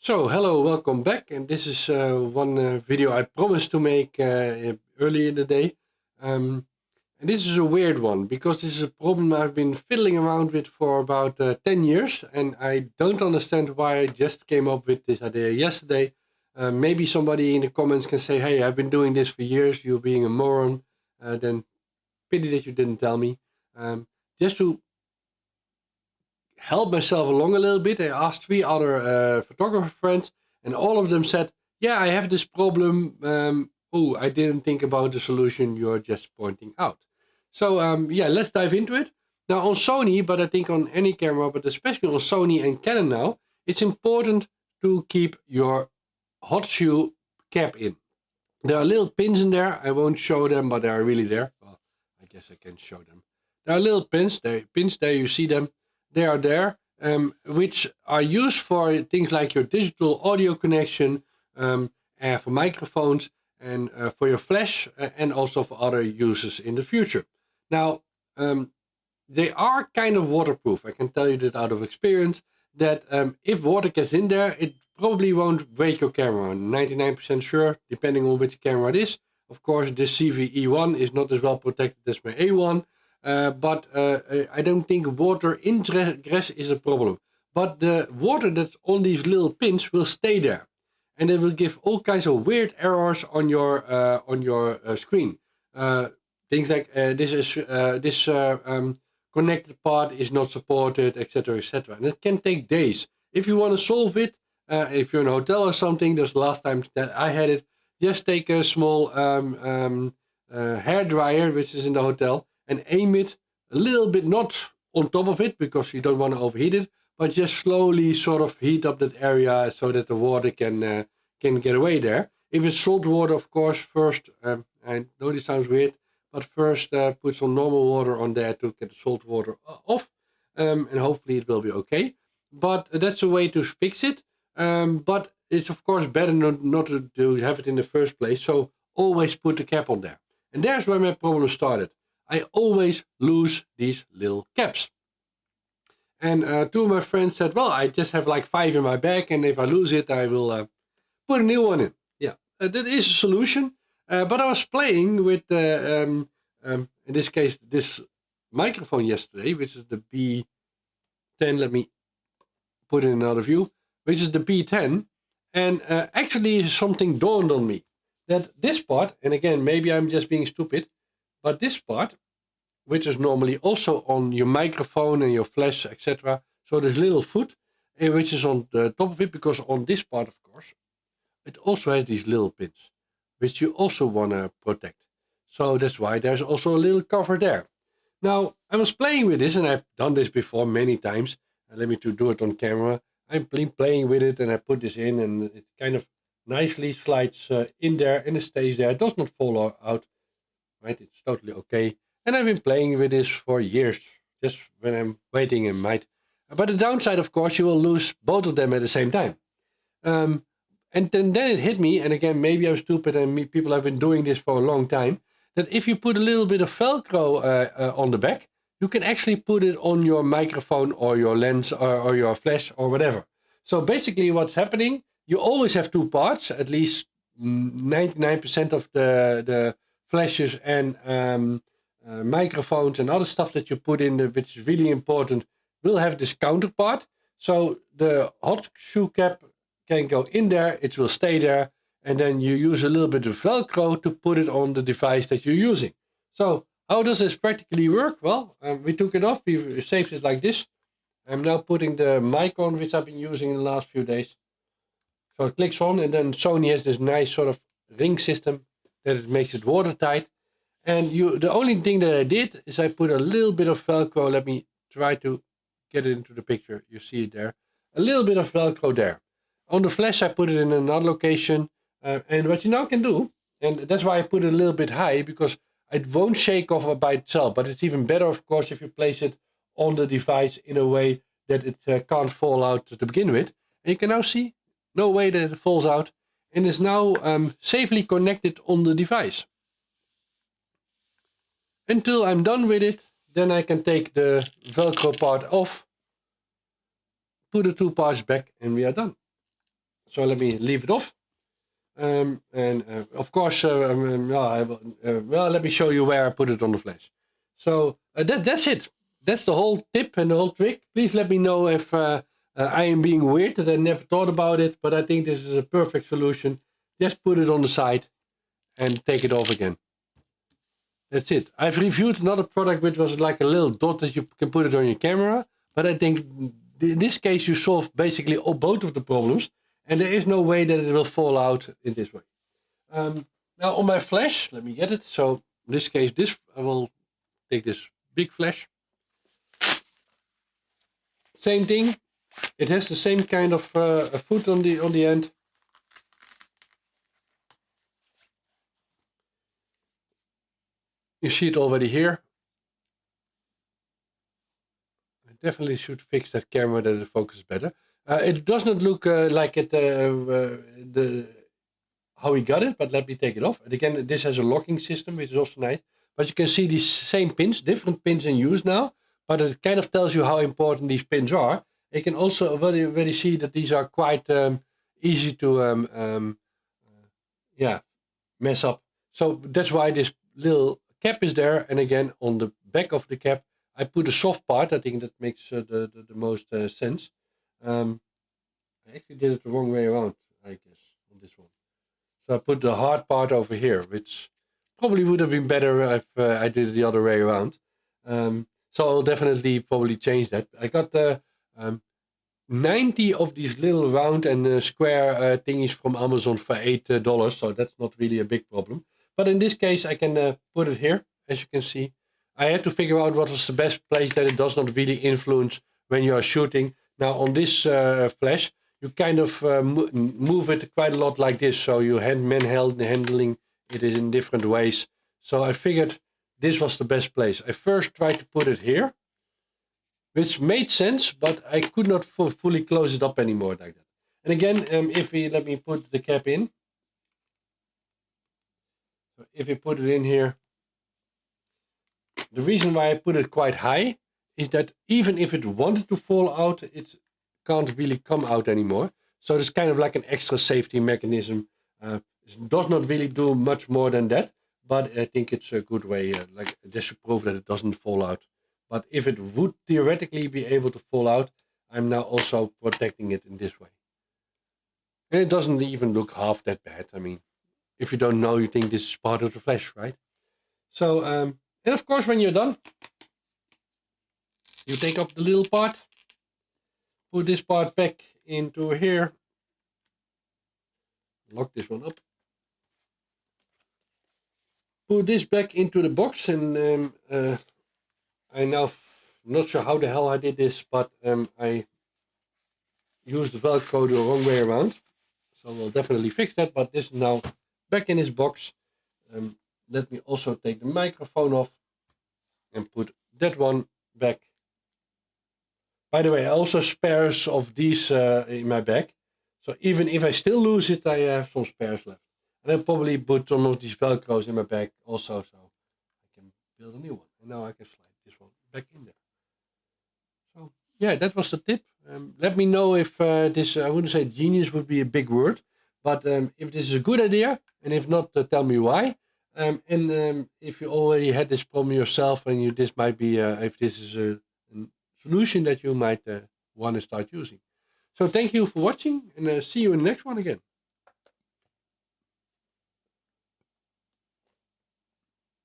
So hello, welcome back, and this is one video I promised to make early in the day. And this is a weird one because this is a problem I've been fiddling around with for about 10 years, and I don't understand why I just came up with this idea yesterday. Maybe somebody in the comments can say, hey, I've been doing this for years, you're being a moron. Then pity that you didn't tell me. Just to help myself along a little bit, I asked 3 other photographer friends, and all of them said, yeah, I have this problem. Oh, I didn't think about the solution you're just pointing out. So yeah, let's dive into it. Now on Sony, but I think on any camera, but especially on Sony and Canon now, it's important to keep your Hotshoe cap in. There are little pins in there. I won't show them, but they are really there. Well, I guess I can show them. There are little pins. Pins there, you see them. They are there, which are used for things like your digital audio connection, for microphones, and for your flash, and also for other uses in the future. Now, they are kind of waterproof. I can tell you that out of experience, that if water gets in there, it probably won't break your camera. I'm 99% sure, depending on which camera it is. Of course, this CVE1 is not as well protected as my A1, but I don't think water ingress is a problem. But the water that's on these little pins will stay there, and it will give all kinds of weird errors on your screen. Things like this connected part is not supported, etc., etc. And it can take days. If you want to solve it, if you're in a hotel or something, that's the last time that I had it, just take a small hair dryer, which is in the hotel, and aim it a little bit, not on top of it, because you don't want to overheat it, but just slowly sort of heat up that area so that the water can get away there. If it's salt water, of course, first, I know this sounds weird, but first put some normal water on there to get the salt water off, and hopefully it will be okay. But that's a way to fix it. But it's of course better not to have it in the first place, so always put the cap on there. And there's where my problem started. I always lose these little caps. And 2 of my friends said, well, I just have like 5 in my bag, and if I lose it, I will put a new one in. Yeah, that is a solution. But I was playing with, in this case, this microphone yesterday, which is the B10. Let me put in another view, which is the B10. And actually something dawned on me, that this part, and again, maybe I'm just being stupid, but this part, which is normally also on your microphone and your flash, etc. So this little foot, which is on the top of it, because on this part, of course, it also has these little pins, which you also want to protect. So that's why there's also a little cover there. Now, I was playing with this, and I've done this before many times. Let me do it on camera. I'm playing with it, and I put this in, and it kind of nicely slides in there, and it stays there. It does not fall out, right? It's totally okay. And I've been playing with this for years, just when I'm waiting in might. But the downside, of course, you will lose both of them at the same time. And then it hit me, and again, maybe I'm stupid and people have been doing this for a long time, that if you put a little bit of Velcro on the back, you can actually put it on your microphone or your lens or your flash or whatever. So basically what's happening, you always have 2 parts, at least 99% of the flashes and microphones and other stuff that you put in, which is really important, will have this counterpart. So the hot shoe cap can go in there, it will stay there, and then you use a little bit of Velcro to put it on the device that you're using. So how does this practically work? Well, we took it off, we saved it like this. I'm now putting the mic on, which I've been using in the last few days. So it clicks on, and then Sony has this nice sort of ring system that it makes it watertight. And the only thing that I did is I put a little bit of Velcro. Let me try to get it into the picture. You see it there. A little bit of Velcro there. On the flash, I put it in another location. And what you now can do, and that's why I put it a little bit high, because it won't shake off by itself. But it's even better, of course, if you place it on the device in a way that it can't fall out to begin with. And you can now see, no way that it falls out, and is now safely connected on the device. Until I'm done with it, then I can take the Velcro part off, put the 2 parts back, and we are done. So let me leave it off. Of course, well, let me show you where I put it on the flash. So that's it. That's the whole tip and the whole trick. Please let me know if I am being weird, that I never thought about it, but I think this is a perfect solution. Just put it on the side and take it off again. That's it. I've reviewed another product which was like a little dot that you can put it on your camera, but I think in this case you solve basically both of the problems, and there is no way that it will fall out in this way. Now on my flash, let me get it. So in this case, I will take this big flash. Same thing. It has the same kind of foot on the end. You see it already here. I definitely should fix that camera that it focuses better. It does not look like it how we got it, but let me take it off. And again, this has a locking system, which is also nice. But you can see these same pins, different pins in use now, but it kind of tells you how important these pins are. You can also already see that these are quite easy to mess up. So that's why this little cap is there. And again, on the back of the cap, I put a soft part. I think that makes the most sense. I actually did it the wrong way around, I guess, on this one. So I put the hard part over here, which probably would have been better if I did it the other way around. So I'll definitely probably change that. I got 90 of these little round and square thingies from Amazon for $8, so that's not really a big problem. But in this case, I can put it here, as you can see. I had to figure out what was the best place that it does not really influence when you are shooting. Now on this flash, you kind of move it quite a lot like this, so you handling it is in different ways. So I figured this was the best place. I first tried to put it here, which made sense, but I could not fully close it up anymore like that. And again, let me put the cap in. So if you put it in here, the reason why I put it quite high is that even if it wanted to fall out, it can't really come out anymore. So it's kind of like an extra safety mechanism. It does not really do much more than that, but I think it's a good way, like just to prove that it doesn't fall out. But if it would theoretically be able to fall out, I'm now also protecting it in this way. And it doesn't even look half that bad. I mean, if you don't know, you think this is part of the flash, right? So, and of course, when you're done, you take off the little part, put this part back into here, lock this one up, put this back into the box, and I now not sure how the hell I did this, but I used the Velcro the wrong way around. So we'll definitely fix that, but this is now back in this box. Let me also take the microphone off and put that one back. By the way, I also spares of these in my bag. So even if I still lose it, I have some spares left. And I'll probably put some of these Velcros in my bag also, so I can build a new one. And now I can slide this one back in there. So yeah, that was the tip. Let me know if this, I wouldn't say genius would be a big word, but if this is a good idea, and if not, tell me why. If you already had this problem yourself, and this might be, if this is a solution that you might want to start using. So thank you for watching, and see you in the next one again.